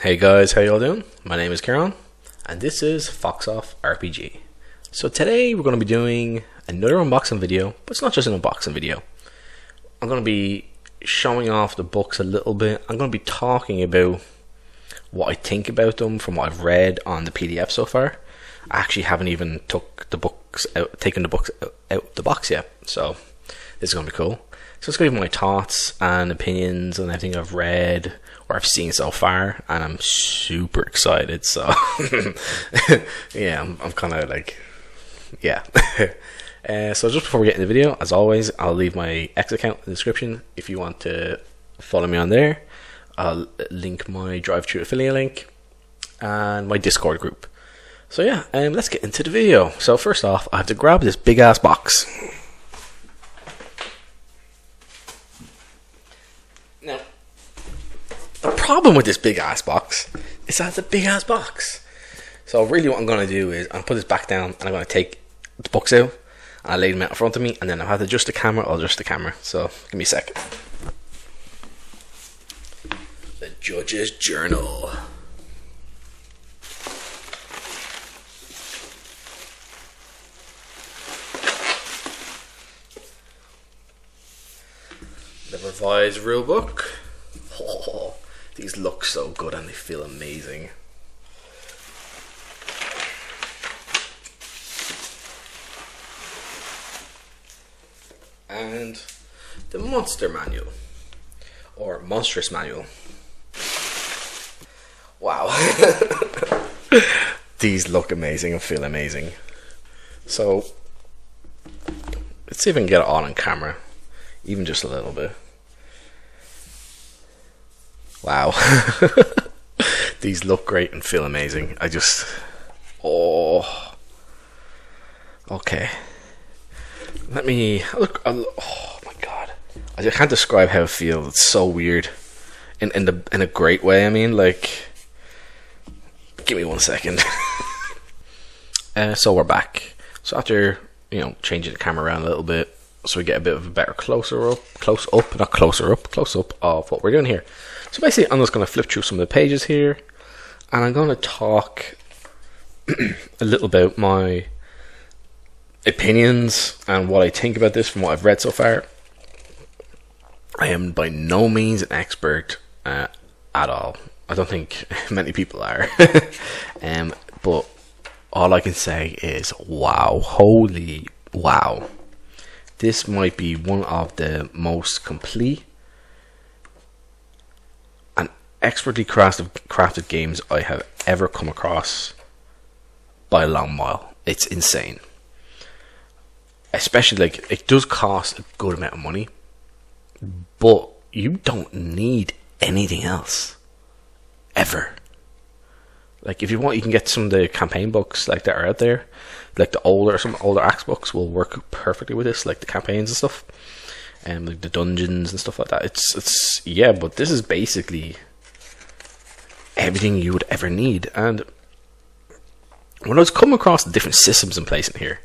Hey guys, how y'all doing? My name is Kieran, and this is ACKS II. So today we're going to be doing another unboxing video, but it's not just an unboxing video. I'm going to be showing off the books a little bit. I'm going to be talking about what I think about them from what I've read on the PDF so far. I actually haven't even taken the books out the box yet, so this is going to be cool. So it's going to be my thoughts and opinions on everything I've read or I've seen so far, and I'm super excited. So yeah, I'm kind of like, yeah. So just before we get into the video, as always, I'll leave my X account in the description if you want to follow me on there. I'll link my DriveThru affiliate link and my Discord group. So yeah, let's get into the video. So first off, I have to grab this big ass box. Now, the problem with this big ass box is that it's a big ass box. So really what I'm going to do is I'll put this back down and I'm going to take the books out and I'll lay them out in front of me, and then I'll have to adjust the camera. I'll adjust the camera. So give me a second. The Judge's Journal. The revised rulebook. Oh, these look so good and they feel amazing. And the Monster Manual, or Monstrous Manual. Wow. These look amazing and feel amazing. So let's see if I can get it on camera, even just a little bit. Wow. These look great and feel amazing. Oh, okay. Let me look. Oh my god, I just can't describe how it feels. It's so weird, in a great way. I mean, like, give me 1 second. So we're back. So after changing the camera around a little bit, so we get a bit of a better close up of what we're doing here. So basically, I'm just going to flip through some of the pages here, and I'm going to talk a little about my opinions and what I think about this from what I've read so far. I am by no means an expert at all. I don't think many people are. But all I can say is wow, holy wow. This might be one of the most complete and expertly crafted games I have ever come across by a long mile. It's insane. Especially, like, it does cost a good amount of money, but you don't need anything else ever. Like, if you want, you can get some of the campaign books like that are out there. Like some older ACKS books will work perfectly with this, like the campaigns and stuff, and like the dungeons and stuff like that. It's yeah, but this is basically everything you would ever need. And when I was coming across the different systems in place in here,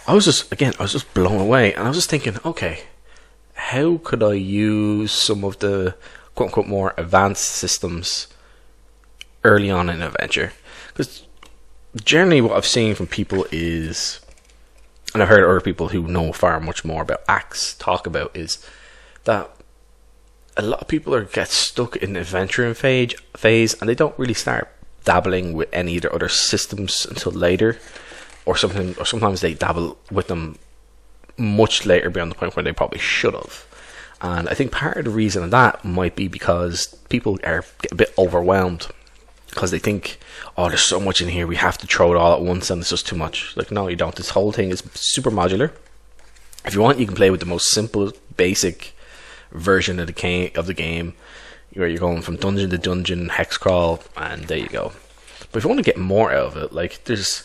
I was just blown away, and I was just thinking, okay, how could I use some of the quote unquote more advanced systems early on in an adventure? Because generally what I've seen from people is, and I've heard other people who know far much more about ACKS talk about, is that a lot of people get stuck in the adventuring phase and they don't really start dabbling with any of their other systems until later, or sometimes they dabble with them much later beyond the point where they probably should have. And I think part of the reason of that might be because people get a bit overwhelmed, because they think, oh, there's so much in here, we have to throw it all at once and it's just too much. Like, no, you don't. This whole thing is super modular. If you want, you can play with the most simple, basic version of the game, where you're going from dungeon to dungeon, hex crawl, and there you go. But if you want to get more out of it, like, there's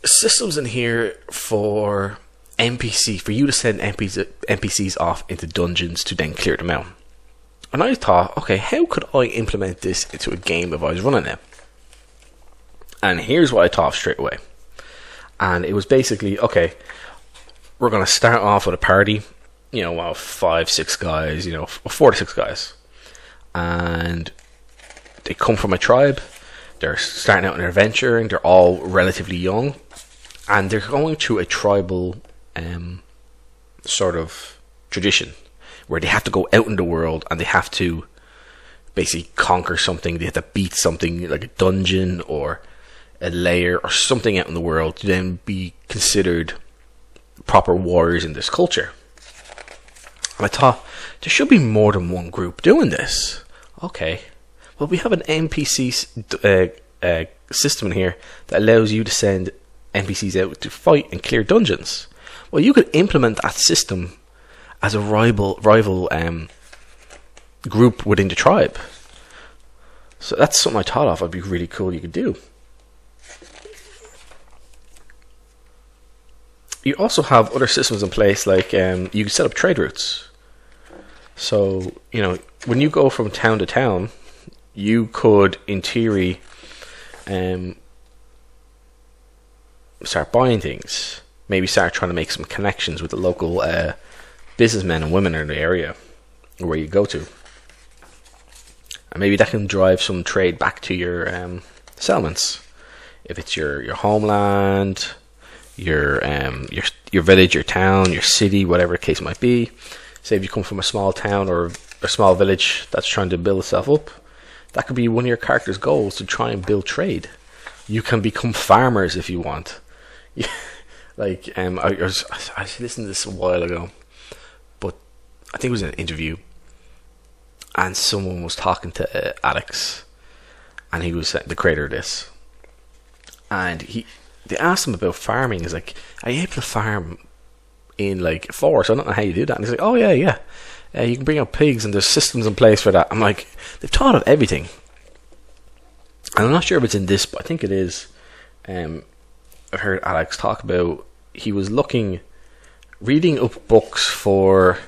systems in here for you to send NPCs off into dungeons to then clear them out. And I thought, okay, how could I implement this into a game if I was running it? And here's what I thought of straight away. And it was basically, okay, we're going to start off with a party, of 5-6 guys, 4 to 6 guys. and they come from a tribe. They're starting out in an adventure, and they're all relatively young, and they're going through a tribal sort of tradition where they have to go out in the world and they have to basically conquer something. They have to beat something like a dungeon or a lair or something out in the world to then be considered proper warriors in this culture. And I thought, there should be more than one group doing this. Okay, well, we have an NPC system in here that allows you to send NPCs out to fight and clear dungeons. Well, you could implement that system as a rival group within the tribe. So that's something I thought of. It'd be really cool you could do. You also have other systems in place, like you can set up trade routes. So, you know, when you go from town to town, you could, in theory, start buying things. Maybe start trying to make some connections with the local businessmen and women in the area where you go to. And maybe that can drive some trade back to your settlements. If it's your homeland, your village, your town, your city, whatever the case might be. Say if you come from a small town or a small village that's trying to build itself up, that could be one of your character's goals, to try and build trade. You can become farmers if you want. Like I listened to this a while ago, but I think it was in an interview, and someone was talking to ACKS, and he was the creator of this, and they asked him about farming. He's like, "Are you able to farm in like forest? I don't know how you do that." And he's like, "Oh yeah, you can bring up pigs, and there's systems in place for that." I'm like, they've thought of everything, and I'm not sure if it's in this, but I think it is. I've heard ACKS talk about, he was reading up books for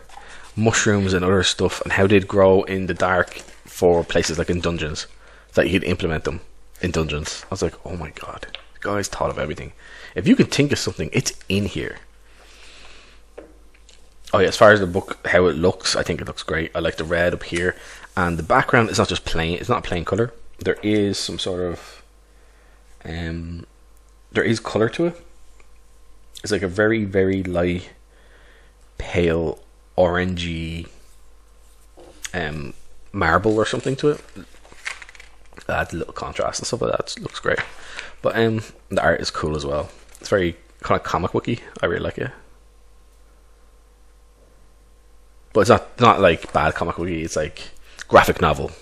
mushrooms and other stuff and how they'd grow in the dark for places like in dungeons, that you could implement them in dungeons. I was like, oh my god, the guy's thought of everything. If you can think of something, it's in here. Oh yeah, as far as the book, how it looks, I think it looks great. I like the red up here, and the background is not just plain, it's not plain color. There is some sort of there is color to it. It's like a very, very light, pale, orangey marble or something to it. Adds a little contrast and stuff like that. It looks great. But the art is cool as well. It's very kind of comic booky. I really like it. But it's not like bad comic booky. It's like graphic novel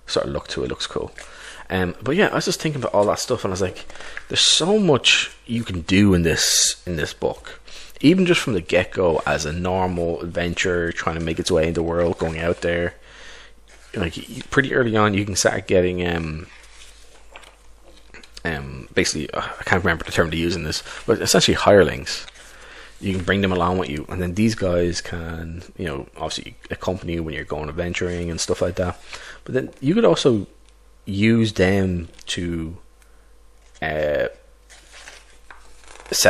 sort of look to it. Looks cool. But yeah, I was just thinking about all that stuff, and I was like, there's so much you can do in this book, even just from the get-go as a normal adventurer trying to make its way in the world, going out there. Like pretty early on, you can start getting basically, I can't remember the term to use in this, but essentially hirelings. You can bring them along with you, and then these guys can, you know, obviously accompany you when you're going adventuring and stuff like that. But then you could also use them to set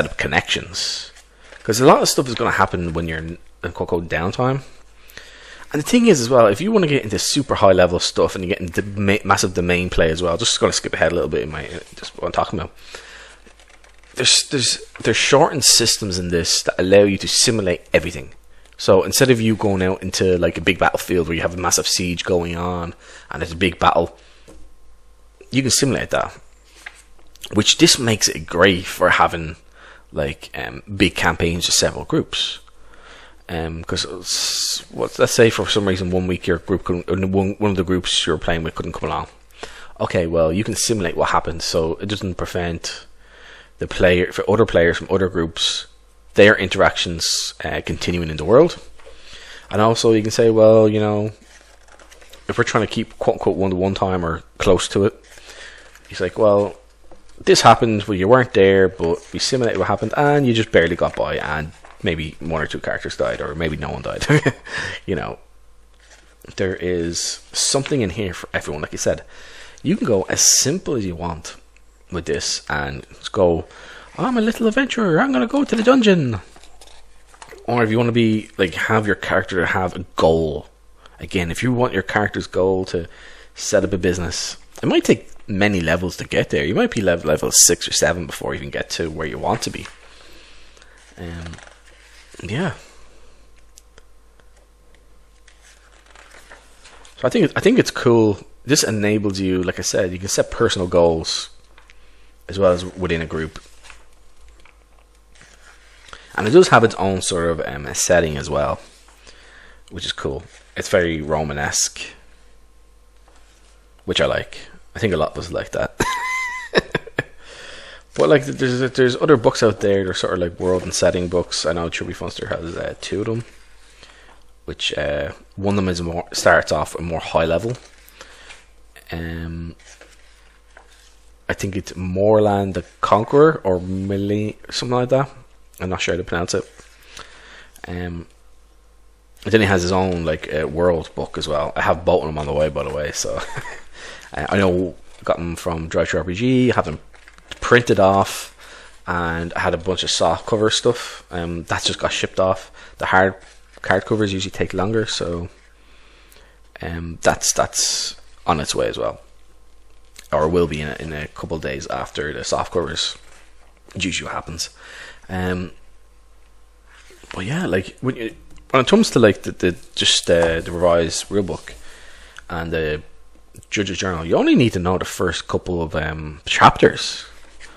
up connections, because a lot of stuff is going to happen when you're in quote downtime. And the thing is as well, if you want to get into super high level stuff and you get into massive domain play as well, just going to skip ahead a little bit in just what I'm talking about. There's shortened systems in this that allow you to simulate everything. So instead of you going out into like a big battlefield where you have a massive siege going on and there's a big battle, you can simulate that, which this makes it great for having like big campaigns of several groups. Because let's say for some reason 1 week your group one of the groups you're playing with couldn't come along. Okay, well, you can simulate what happens, so it doesn't prevent the player, for other players from other groups, their interactions continuing in the world. And also you can say, well, you know, if we're trying to keep quote unquote one-to-one time or close to it, he's like, well, this happened, well, you weren't there, but we simulated what happened and you just barely got by, and maybe 1 or 2 characters died, or maybe no one died. You know, there is something in here for everyone. Like you said, you can go as simple as you want with this and just go, I'm a little adventurer, I'm going to go to the dungeon. Or if you want to be like, have your character have a goal, Again, if you want your character's goal to set up a business, it might take many levels to get there. You might be level 6 or 7 before you can get to where you want to be. Yeah. So I think it's cool. This enables you, like I said, you can set personal goals as well as within a group. And it does have its own sort of a setting as well, which is cool. It's very Romanesque, which I like. I think a lot of us like that. But like, there's other books out there. They're sort of like world and setting books. I know Chubby Funster has 2 of them. Which one of them is starts off a more high level. I think it's Moorland the Conqueror or something like that. I'm not sure how to pronounce it. And then he has his own like world book as well. I have both of them on the way, by the way. So I know I got them from DriveThruRPG. Have them printed off, and I had a bunch of soft cover stuff. That just got shipped off. The hard covers usually take longer, so that's on its way as well, or will be in a couple of days after the soft covers. It usually happens. But yeah, like when it comes to like the revised rule book and the Judge's Journal, you only need to know the first couple of chapters,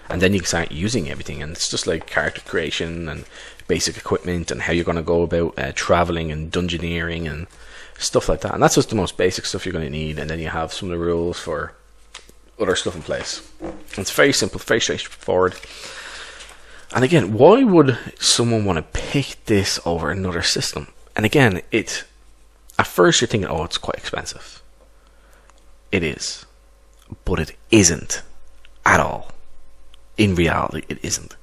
and then you can start using everything. And it's just like character creation and basic equipment and how you're going to go about traveling and dungeoneering and stuff like that. And that's just the most basic stuff you're going to need. And then you have some of the rules for other stuff in place. It's very simple, very straightforward. And again, why would someone want to pick this over another system? And again, at first you're thinking, oh, it's quite expensive. It is. But it isn't at all. In reality, it isn't.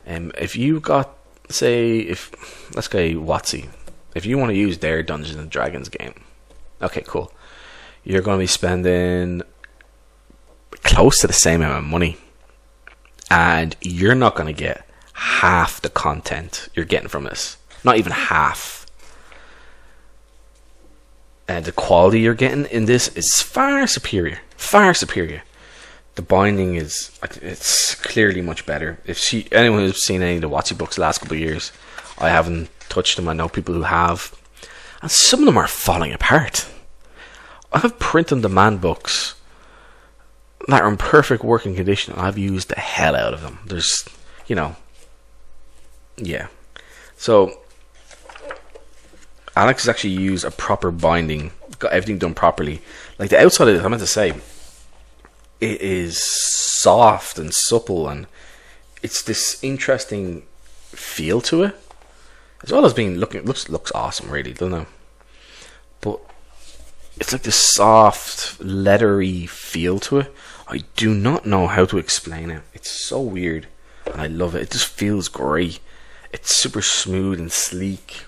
If you got, let's say WotC, if you want to use their Dungeons and Dragons game, okay, cool. You're going to be spending close to the same amount of money, and you're not going to get half the content you're getting from this. Not even half. And the quality you're getting in this is far superior. Far superior. The binding it's clearly much better. Anyone who's seen any of the WotC books the last couple of years, I haven't touched them. I know people who have, and some of them are falling apart. I have print on demand books that are in perfect working condition, and I've used the hell out of them. There's, yeah. So Alex has actually used a proper binding, got everything done properly. Like the outside of it, I meant to say, it is soft and supple, and it's this interesting feel to it, as well as being looks awesome, really, doesn't it? But it's like this soft, leathery feel to it. I do not know how to explain it. It's so weird, and I love it. It just feels great. It's super smooth and sleek.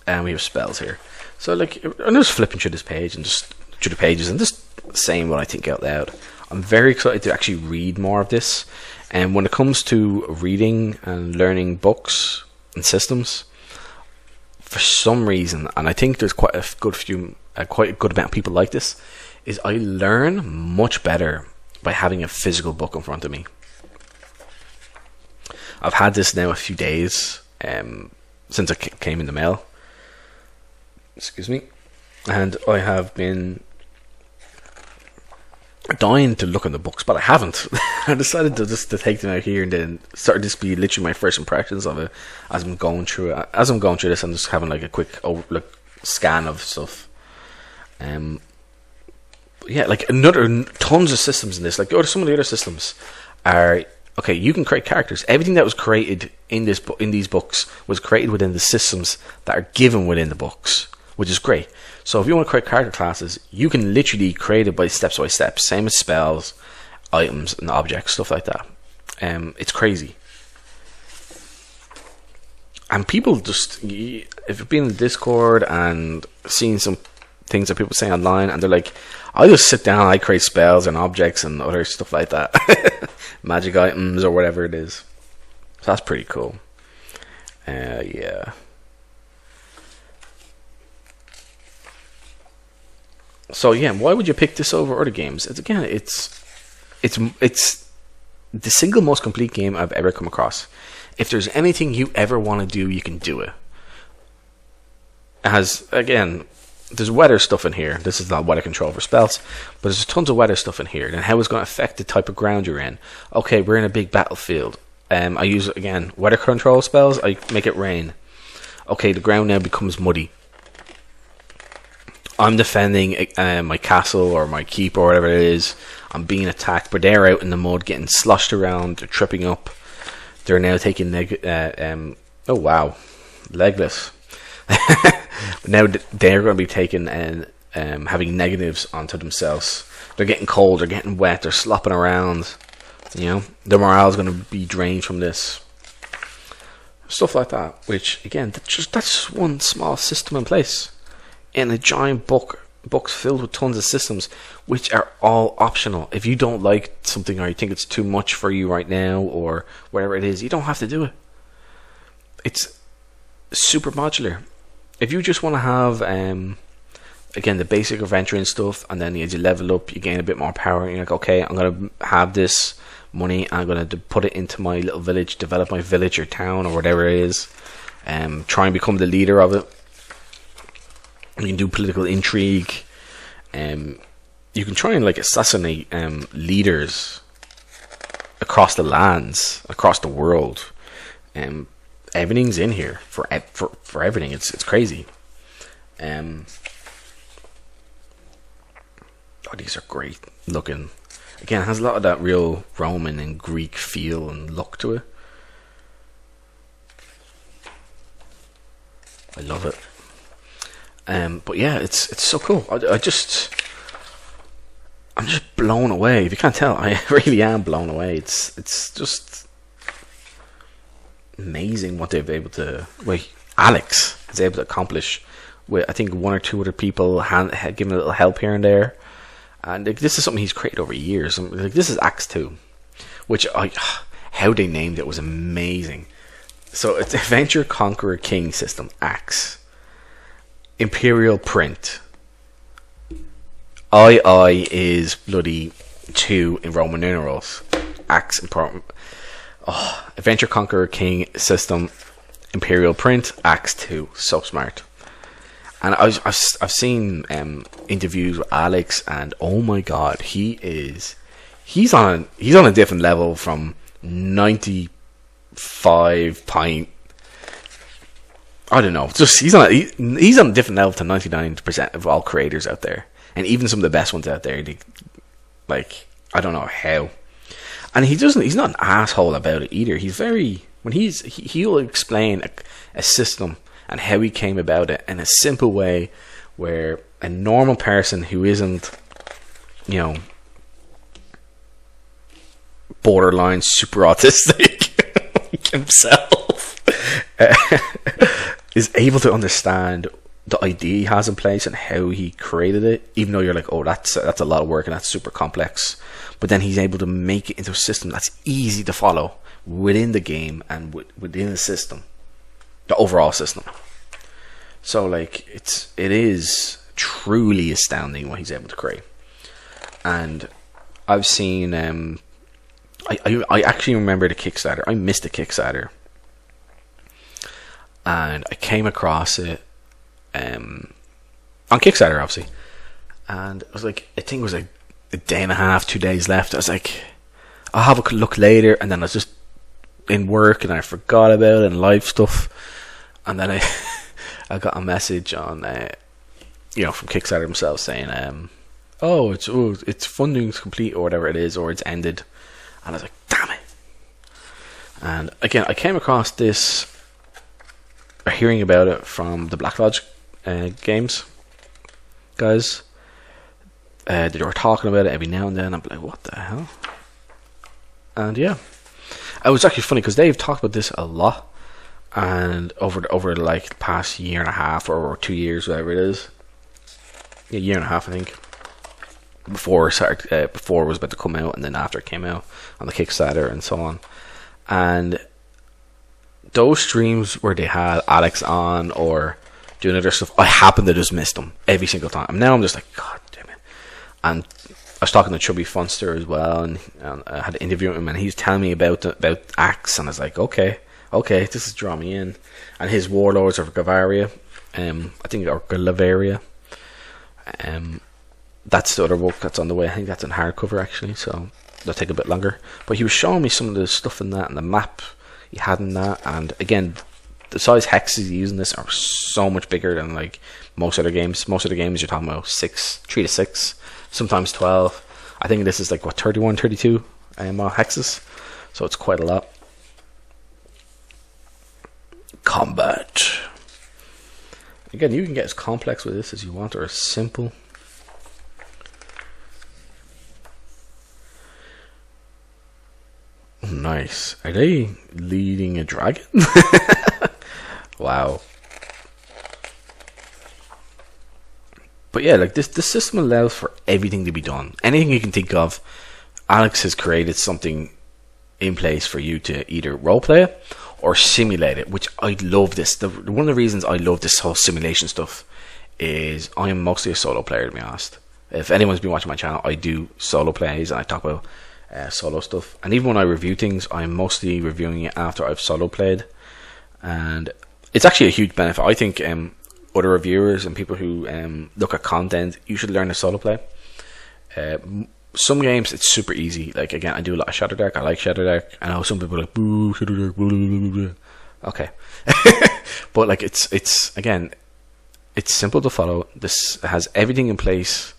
And we have spells here. So like, I'm just flipping through this page and just through the pages and just saying what I think out loud. I'm very excited to actually read more of this. And when it comes to reading and learning books and systems, for some reason, and I think there's quite a good amount of people like this, is I learn much better by having a physical book in front of me. I've had this now a few days since it came in the mail. Excuse me. And I have been dying to look in the books, but I haven't. I decided to take them out here and then start this be literally my first impressions of it as I'm going through it. As I'm going through this, I'm just having like a quick scan of stuff. Yeah, like tons of systems in this. Like some of the other systems are okay. You can create characters. Everything that was created in these books was created within the systems that are given within the books, which is great. So if you want to create character classes, you can literally create it by step. Same as spells, items, and objects, stuff like that. It's crazy. And people just, if you've been in the Discord and seen some things that people say online, and they're like, I just sit down, I create spells and objects and other stuff like that. Magic items or whatever it is. So that's pretty cool. Yeah. So yeah, why would you pick this over other games? It's the single most complete game I've ever come across. If there's anything you ever want to do, you can do it. It has, again, there's weather stuff in here. This is not weather control for spells, but there's tons of weather stuff in here. And how it's going to affect the type of ground you're in. Okay, we're in a big battlefield. I use, again, weather control spells. I make it rain. Okay, the ground now becomes muddy. I'm defending my castle or my keep or whatever it is. I'm being attacked, but they're out in the mud getting sloshed around. They're tripping up. They're now taking oh wow, legless. Now they're going to be taking and having negatives onto themselves. They're getting cold. They're getting wet. They're slopping around. You know, their morale is going to be drained from this. Stuff like that. Which again, that's just one small system in place in a giant books filled with tons of systems, which are all optional. If you don't like something or you think it's too much for you right now or whatever it is, you don't have to do it. It's super modular. If you just want to have again the basic adventuring stuff, and then as you level up you gain a bit more power, and you're like, okay, I'm going to have this money, I'm going to put it into my little village, develop my village or town or whatever it is, try and become the leader of it. You can do political intrigue. You can try and like assassinate leaders across the lands, across the world. Everything's in here for everything. It's crazy. Oh, these are great looking. Again, it has a lot of that real Roman and Greek feel and look to it. I love it. But yeah, it's so cool. I'm just blown away. If you can't tell, I really am blown away. It's just amazing what they've been able to. Wait, Alex is able to accomplish with, I think, one or two other people giving a little help here and there. And like, this is something he's created over years. Like, this is ACKS II, which how they named it was amazing. So it's Adventure Conqueror King system, ACKS. Imperial print. II is bloody 2 in Roman numerals. ACKS important. Adventure Conqueror King system, Imperial print, ACKS II. So smart. And I've seen interviews with Alex, and oh my god, he's on a different level from 95 point. I don't know. Just he's on a different level to 99% of all creators out there, and even some of the best ones out there. Like, I don't know how. And he's not an asshole about it either. He's very he'll explain a system and how he came about it in a simple way, where a normal person who isn't, you know, borderline super autistic like himself, is able to understand the idea he has in place and how he created it, even though you're like, oh, that's a lot of work and that's super complex. But then he's able to make it into a system that's easy to follow within the game and within the system, the overall system. So like, it is truly astounding what he's able to create. And I've seen I actually remember the Kickstarter. I missed the Kickstarter, and I came across it on Kickstarter, obviously, and I was like, I think it was like a day and a half, 2 days left. I was like, I'll have a look later, and then I was just in work and I forgot about it and live stuff, and then I got a message on from Kickstarter themselves saying it's funding's complete or whatever it is, or it's ended. And I was like, damn it. And again, I came across this, or hearing about it from the Black Lodge games guys. They were talking about it every now and then. I'm like, what the hell? And yeah, it was actually funny because they've talked about this a lot, and over like the past year and a half or 2 years, whatever it is, a year and a half, I think, before it was about to come out, and then after it came out on the Kickstarter and so on. And those streams where they had Alex on or doing other stuff, I happened to just miss them every single time. And now I'm just like, god damn And I was talking to Chubby Funster as well, and I had an interview with him, and he was telling me about ACKS, and I was like, okay, this is drawing me in. And his Warlords of Gavaria, I think, or Galaveria, that's the other book that's on the way. I think that's in hardcover actually, so that'll take a bit longer. But he was showing me some of the stuff in that, and the map he had in that, and again, the size hexes he's using this are so much bigger than like most other games. Most of the games you're talking about 3 to 6, sometimes 12. I think this is like what, 31, 32 hexes, so it's quite a lot. Combat. Again, you can get as complex with this as you want, or as simple. Nice. Are they leading a dragon? Wow. But yeah, like this system allows for everything to be done. Anything you can think of, Alex has created something in place for you to either roleplay it or simulate it, which I love this. One of the reasons I love this whole simulation stuff is I am mostly a solo player, to be honest. If anyone's been watching my channel, I do solo plays and I talk about solo stuff. And even when I review things, I'm mostly reviewing it after I've solo played. And it's actually a huge benefit. I think other reviewers and people who look at content, you should learn to solo play. Some games it's super easy. Like again, I do a lot of Shadowdark. I like Shadowdark. I know some people are like, boo, Shadowdark, blah, blah, blah, blah. Okay. But like it's again, it's simple to follow. This has everything in place,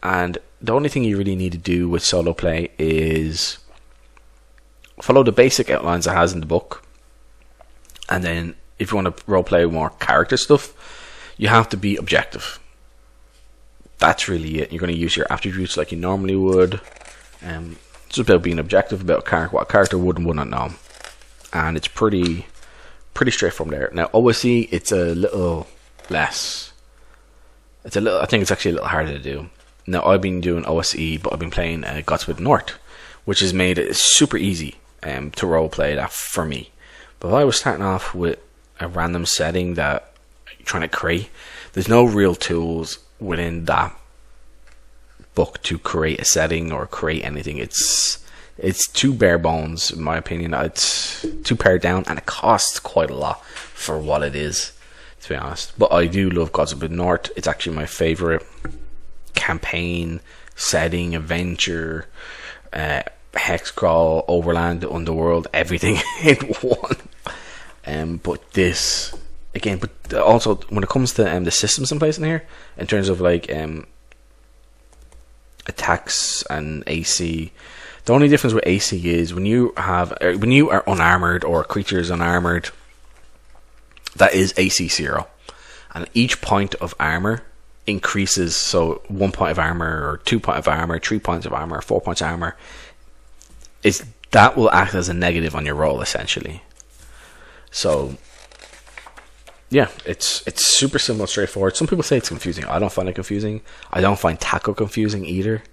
and the only thing you really need to do with solo play is follow the basic outlines it has in the book. And then if you want to roleplay more character stuff, you have to be objective. That's really it. You're going to use your attributes like you normally would. It's just about being objective about what a character would and would not know. And it's pretty straightforward there. Now OSE, it's a little less. I think it's actually a little harder to do. Now I've been doing OSE, but I've been playing Gods of the North, which has made it super easy to roleplay that for me. But if I was starting off with a random setting that you're trying to create, there's no real tools within that book to create a setting or create anything. It's too bare bones, in my opinion. It's too pared down, and it costs quite a lot for what it is, to be honest. But I do love Gods of the North. It's actually my favorite campaign setting, adventure, hex crawl, overland, underworld, everything in one. But this again, but also when it comes to the systems in place in here, in terms of like attacks and AC, the only difference with AC is when you are unarmored or a creature is unarmored, that is AC 0, and each point of armor increases. So 1 point of armor, or 2 point of armor, 3 points of armor, 4 points of armor, that will act as a negative on your roll essentially. So yeah, it's super simple and straightforward. Some people say it's confusing. I don't find it confusing. I don't find tackle confusing either.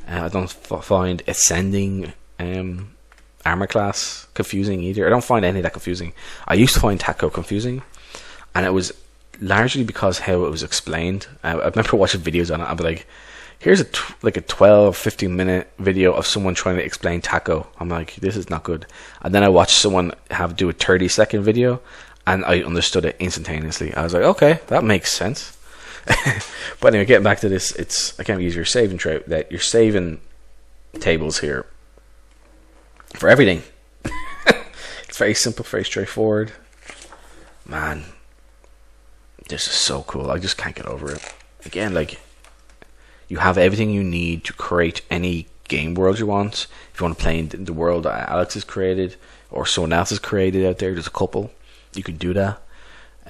I don't find ascending armor class confusing either. I don't find any of that confusing. I used to find tackle confusing, and it was largely because how it was explained. I remember watching videos on it. I'd be like, here's a 12-15 minute video of someone trying to explain taco. I'm like, this is not good. And then I watched someone do a 30-second video, and I understood it instantaneously. I was like, okay, that makes sense. But anyway, getting back to this, it's, I can't use your saving tray, that you're saving tables here for everything. It's very simple, very straightforward. Man, this is so cool. I just can't get over it. Again, like, you have everything you need to create any game world you want. If you want to play in the world that Alex has created, or someone else has created out there, there's a couple, you can do that.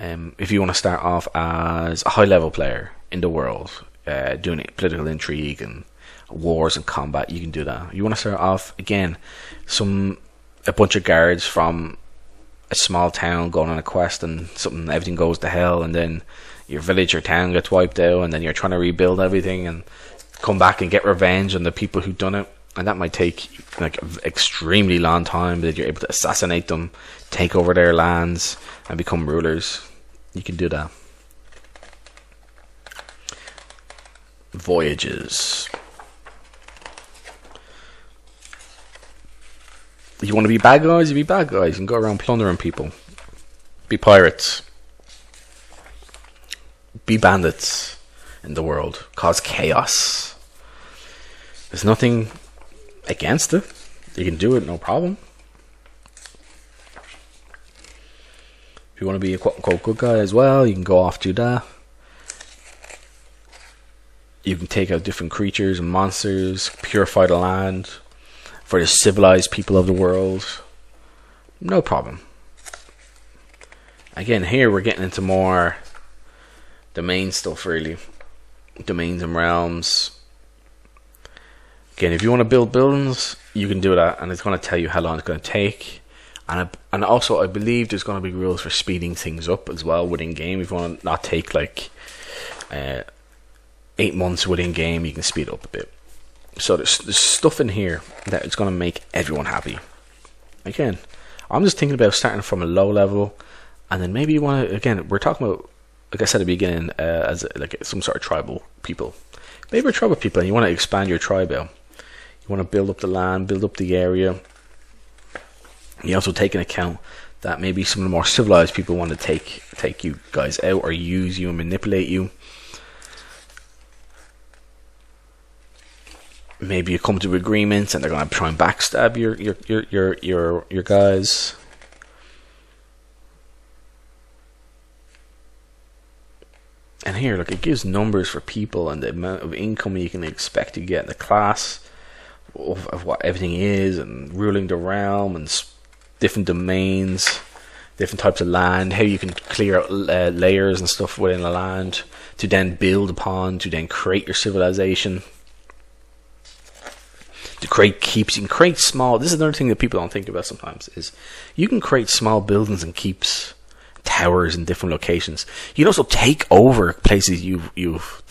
If you want to start off as a high level player in the world, doing political intrigue and wars and combat, you can do that. You want to start off, again, a bunch of guards from a small town going on a quest, and everything goes to hell, and then your village or town gets wiped out, and then you're trying to rebuild everything and come back and get revenge on the people who've done it. And that might take like an extremely long time, that you're able to assassinate them, take over their lands, and become rulers. You can do that. Voyages. You want to be bad guys? You be bad guys. You can go around plundering people. Be pirates. Be bandits in the world. Cause chaos. There's nothing against it. You can do it, no problem. If you want to be a quote-unquote good guy as well, you can go off do that. You can take out different creatures and monsters, purify the land for the civilized people of the world. No problem. Again, here we're getting into more domain stuff, really. Domains and realms. Again, if you want to build buildings, you can do that, and it's going to tell you how long it's going to take. And also, I believe there's going to be rules for speeding things up as well within game. If you want to not take like 8 months within game, you can speed up a bit. So there's stuff in here that is going to make everyone happy. Again, I'm just thinking about starting from a low level, and then maybe you want to, again, we're talking about, like I said at the beginning, as like some sort of tribal people. Maybe we're tribal people and you want to expand your tribe out. You want to build up the land, build up the area. You also take into account that maybe some of the more civilized people want to take you guys out or use you and manipulate you. Maybe you come to agreements and they're going to try and backstab your guys. And here, look, it gives numbers for people and the amount of income you can expect to get in the class of what everything is, and ruling the realm and different domains, different types of land, how you can clear out layers and stuff within the land to then build upon, to then create your civilization. To create keeps, you can create small. This is another thing that people don't think about sometimes, is you can create small buildings and keeps, towers in different locations. You can also take over places you've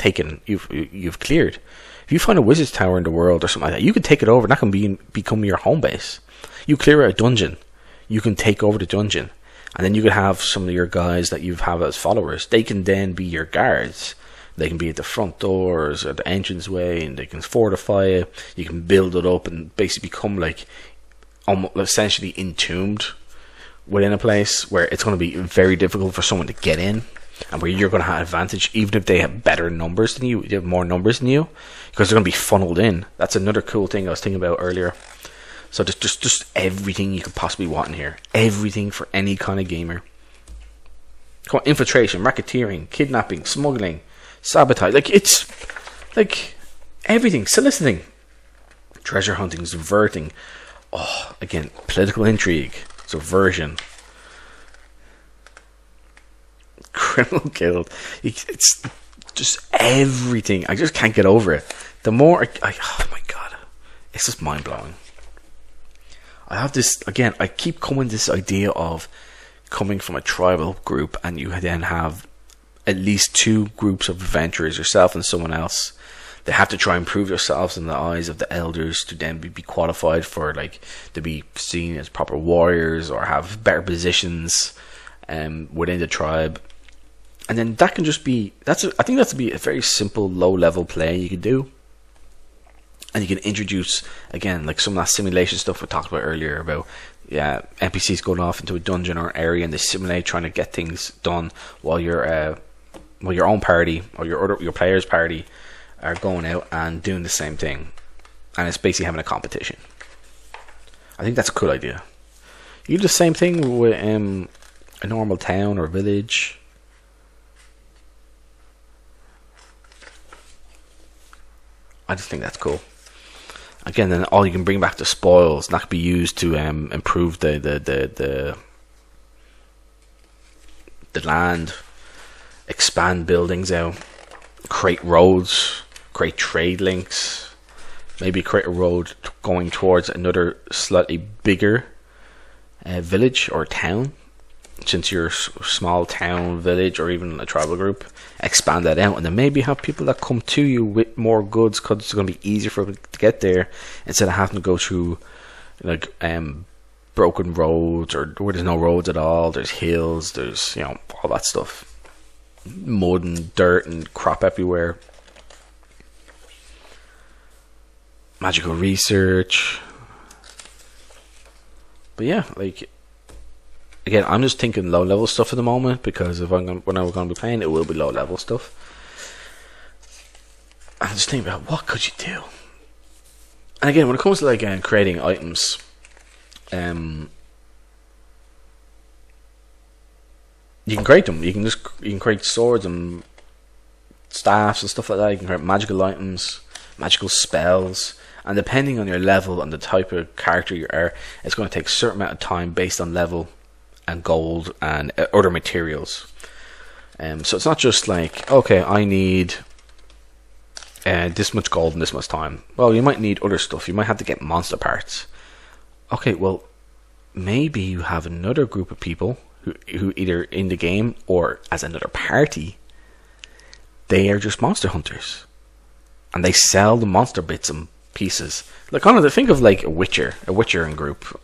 cleared. If you find a wizard's tower in the world or something like that, you can take it over, and that can become your home base. You clear out a dungeon, you can take over the dungeon, and then you can have some of your guys that you have as followers. They can then be your guards. They can be at the front doors or the entranceway, and they can fortify it. You can build it up and basically become like almost essentially entombed within a place where it's going to be very difficult for someone to get in, and where you're going to have advantage even if they have better numbers than you, they have more numbers than you, because they're going to be funneled in. That's another cool thing I was thinking about earlier. So just everything you could possibly want in here. Everything for any kind of gamer. Come on, infiltration, racketeering, kidnapping, smuggling, sabotage. Like, it's like everything. Soliciting, treasure hunting, subverting. Oh, again, political intrigue, subversion, criminal guild. It's just everything. I just can't get over it. The more oh my god, it's just mind blowing. I have this, again, I keep coming to this idea of coming from a tribal group, and you then have at least 2 groups of adventurers, yourself and someone else. They have to try and prove themselves in the eyes of the elders to then be qualified for, like, to be seen as proper warriors or have better positions within the tribe. And then that can just be, I think that's be a very simple low level play you can do. And you can introduce, again, like some of that simulation stuff we talked about earlier about NPCs going off into a dungeon or area, and they simulate trying to get things done while your own party or your player's party are going out and doing the same thing, and it's basically having a competition. I think that's a cool idea. You do the same thing with a normal town or village. I just think that's cool. Again, then all you can bring back the spoils, and that could be used to improve the land, expand buildings out, create roads, create trade links, maybe create a road going towards another slightly bigger village or town. Since you're a small town, village, or even a tribal group, expand that out, and then maybe have people that come to you with more goods, because it's going to be easier for them to get there instead of having to go through like broken roads or where there's no roads at all. There's hills, there's all that stuff, mud and dirt and crap everywhere. Magical research. But yeah, like, again, I'm just thinking low level stuff at the moment, because if when I'm going to be playing, it will be low level stuff. I'm just thinking about what could you do. And again, when it comes to like creating items, you can create them. You can create swords and staffs and stuff like that. You can create magical items, magical spells, and depending on your level and the type of character you are, it's going to take a certain amount of time based on level and gold and other materials. So it's not just like, okay, I need this much gold and this much time. Well, you might need other stuff. You might have to get monster parts. Okay, well, maybe you have another group of people who either in the game or as another party, they are just monster hunters, and they sell the monster bits and pieces. Like, honestly, think of like a Witcher group,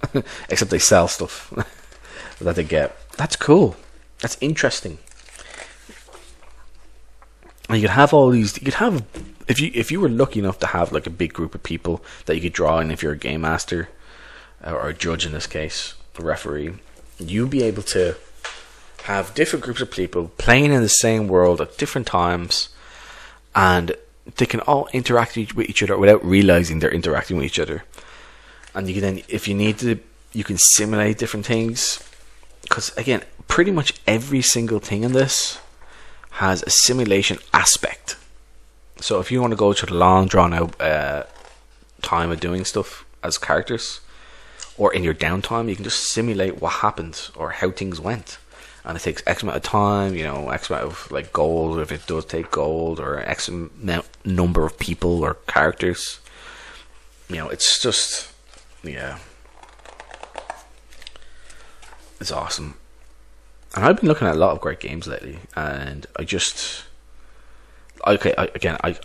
except they sell stuff that they get. That's cool. That's interesting. And you could have all these. You could have, if you were lucky enough to have like a big group of people that you could draw in, if you're a game master or a judge in this case, a referee, you'd be able to have different groups of people playing in the same world at different times, and they can all interact with each other without realizing they're interacting with each other. And you can then, if you need to, you can simulate different things, because again, pretty much every single thing in this has a simulation aspect. So if you want to go through the long drawn out time of doing stuff as characters, or in your downtime, you can just simulate what happened or how things went, and it takes X amount of time, X amount of like gold, if it does take gold, or X amount number of people or characters. It's just, yeah, it's awesome. And I've been looking at a lot of great games lately, and I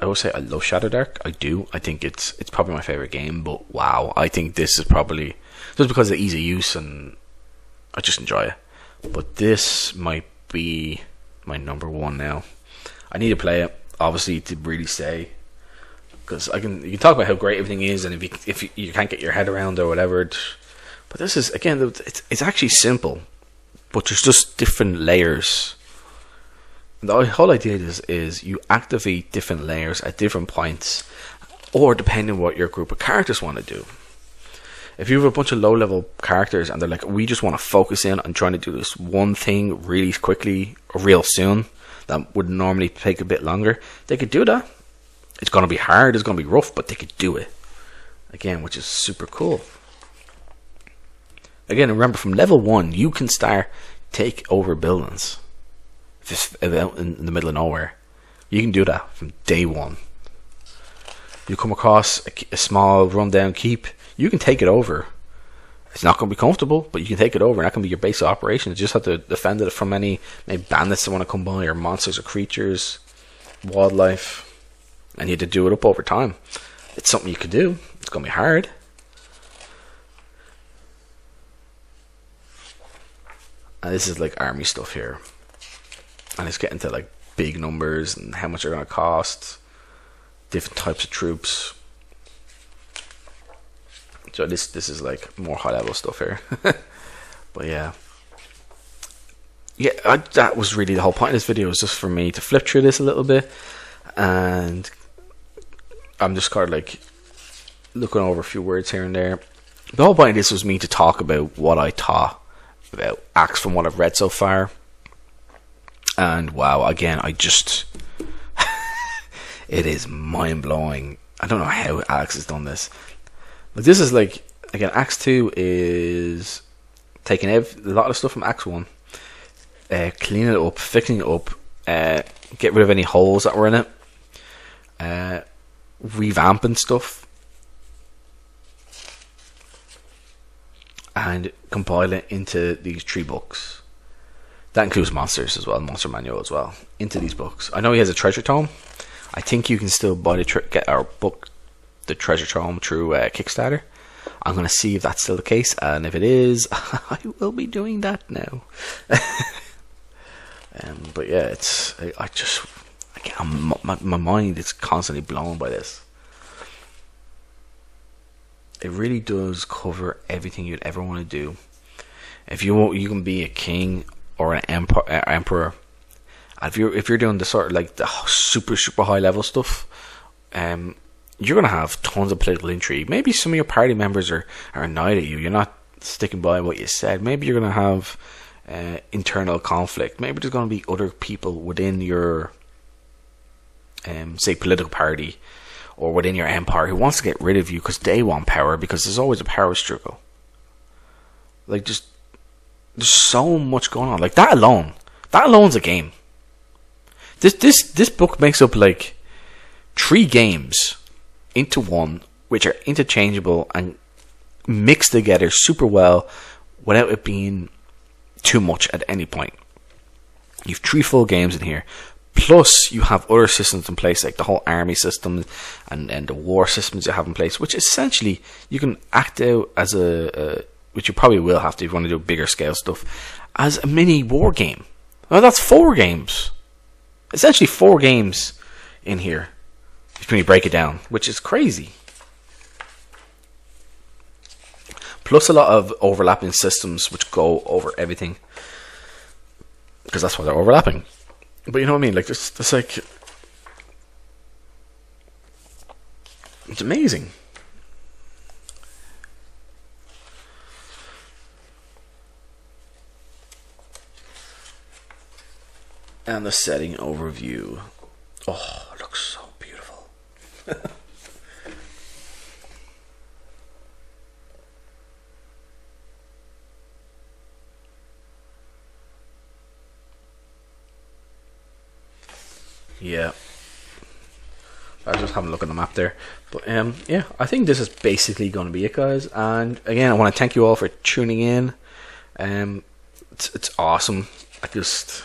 always say I love Shadowdark. I do. I think it's probably my favorite game. But wow, I think this is probably just because of the ease of use, and I just enjoy it. But this might be my number one now. I need to play it, obviously, to really say, because you can talk about how great everything is, and if you can't get your head around or whatever. But this is, again, it's actually simple, but there's just different layers. The whole idea is you activate different layers at different points, or depending on what your group of characters want to do. If you have a bunch of low-level characters and they're like, we just want to focus in on trying to do this one thing really quickly or real soon, that would normally take a bit longer, they could do that. It's going to be hard, it's going to be rough, but they could do it. Again, which is super cool. Again, remember, from level 1, you can take over buildings. Just out in the middle of nowhere. You can do that from day 1. You come across a small rundown keep, you can take it over. It's not going to be comfortable, but you can take it over, and that can be your base of operations. You just have to defend it from any maybe bandits that want to come by, or monsters or creatures, wildlife, and you have to do it up over time. It's something you could do. It's going to be hard. And this is like army stuff here, and it's getting to like big numbers and how much they're going to cost, different types of troops. So this is like more high level stuff here. But yeah, that was really the whole point of this video, was just for me to flip through this a little bit, and I'm just kind of like looking over a few words here and there. The whole point of this was me to talk about what I thought about ACKS from what I've read so far. And wow, again, I just it is mind blowing. I don't know how ACKS has done this. But this is like, again, ACKS II is taking a lot of stuff from ACKS 1, cleaning it up, fixing it up, get rid of any holes that were in it, revamping stuff, and compile it into these 3 books. That includes monsters as well, monster manual as well, into these books. I know he has a treasure tome. I think you can still buy get our book, the treasure tome, through Kickstarter. I'm going to see if that's still the case, and if it is, I will be doing that now. But yeah, my mind is constantly blown by this. It really does cover everything you'd ever want to do. If you want, you can be a king or an emperor. And if you're doing the sort of like the super high level stuff, you're gonna have tons of political intrigue. Maybe some of your party members are annoyed at you. You're not sticking by what you said. Maybe you're gonna have internal conflict. Maybe there's gonna be other people within your say political party or within your empire who wants to get rid of you because they want power, because there's always a power struggle. Like, just there's so much going on. Like, that alone's a game. This book makes up like 3 games into one, which are interchangeable and mixed together super well without it being too much at any point. You've 3 full games in here, plus you have other systems in place, like the whole army system and the war systems you have in place, which essentially you can act out as which you probably will have to if you want to do bigger scale stuff, as a mini war game. Well, that's 4 games. Essentially 4 games in here when you break it down, which is crazy. Plus a lot of overlapping systems which go over everything, because that's why they're overlapping. But you know what I mean? Like, there's like, it's amazing. And the setting overview. Oh, it looks so beautiful. Yeah. I was just having a look at the map there. But yeah, I think this is basically going to be it, guys. And again, I want to thank you all for tuning in. It's awesome. Thanks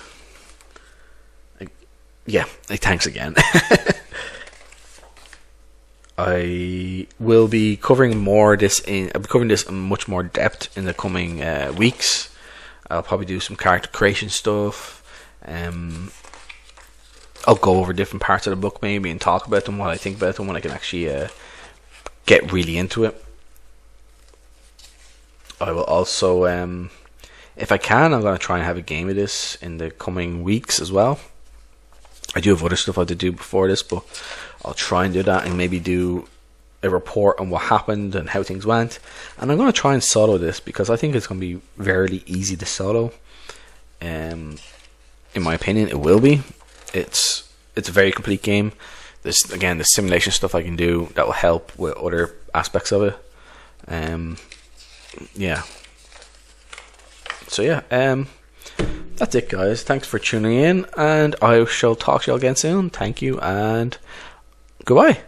again. I will be covering I'll be covering this in much more depth in the coming weeks. I'll probably do some character creation stuff. I'll go over different parts of the book maybe and talk about them, what I think about them, when I can actually get really into it. I will also, if I can, I'm going to try and have a game of this in the coming weeks as well. I do have other stuff I have to do before this, but I'll try and do that and maybe do a report on what happened and how things went. And I'm going to try and solo this, because I think it's going to be very easy to solo. In my opinion, it will be. It's a very complete game. There's the simulation stuff I can do that will help with other aspects of it. That's it, guys. Thanks for tuning in, and I shall talk to you all again soon. Thank you, and goodbye.